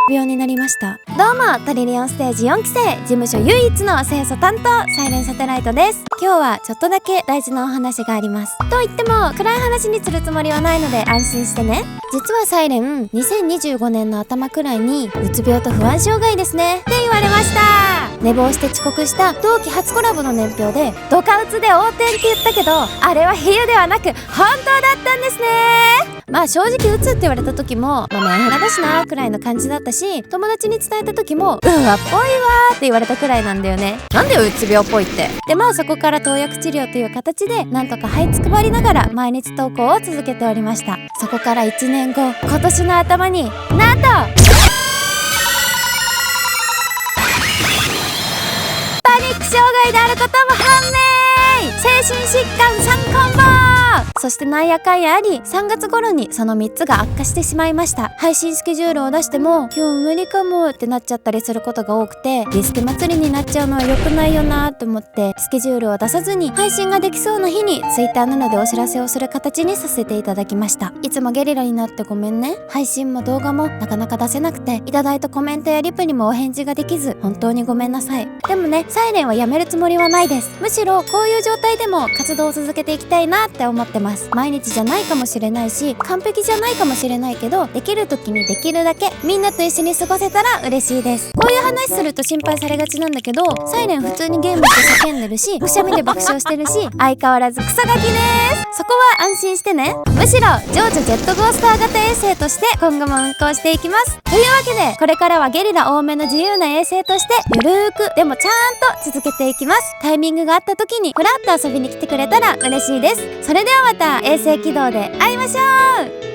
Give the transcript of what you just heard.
病になりました。どうも、トリリオンステージ4期生、事務所唯一の清楚担当、サイレンサテライトです。今日はちょっとだけ大事なお話があります。と言っても暗い話にするつもりはないので安心してね。実はサイレン、2025年の頭くらいにうつ病と不安障害ですねって言われました。寝坊して遅刻した同期初コラボの年表でドカウツで横転って言ったけど、あれは比喩ではなく本当だったんですね。まあ正直うつって言われた時もメンヘラだしなくらいの感じだったし、友達に伝えた時もうわっぽいわーって言われたくらいなんだよね。なんでうつ病っぽいって。でまあそこから投薬治療という形でなんとか這いつくばりながら毎日投稿を続けておりました。そこから1年後、今年の頭になんとパニック障害であることも判明。精神疾患3コンボ。そしてなんやかんやあり3月頃にその3つが悪化してしまいました。配信スケジュールを出しても今日無理かもってなっちゃったりすることが多くて、リスケ祭りになっちゃうのは良くないよなと思ってスケジュールを出さずに配信ができそうな日に Twitter などでお知らせをする形にさせていただきました。いつもゲリラになってごめんね。配信も動画もなかなか出せなくて、いただいたコメントやリプにもお返事ができず本当にごめんなさい。でもね、サイレンはやめるつもりはないです。むしろこういう状態でも活動を続けていきたいなって思ってます。毎日じゃないかもしれないし完璧じゃないかもしれないけど、できる時にできるだけみんなと一緒に過ごせたら嬉しいです。こういう話すると心配されがちなんだけど、サイレン普通にゲームして叫んでるし、くしゃみで爆笑してるし、相変わらずクソガキです。そこは安心してね。むしろ情緒ジェットコースター型衛星として今後も運行していきます。というわけでこれからはゲリラ多めの自由な衛星としてゆるーくでもちゃんと続けていきます。タイミングがあった時にふらっと遊びに来てくれたら嬉しいです。それではまた衛星軌道で会いましょう。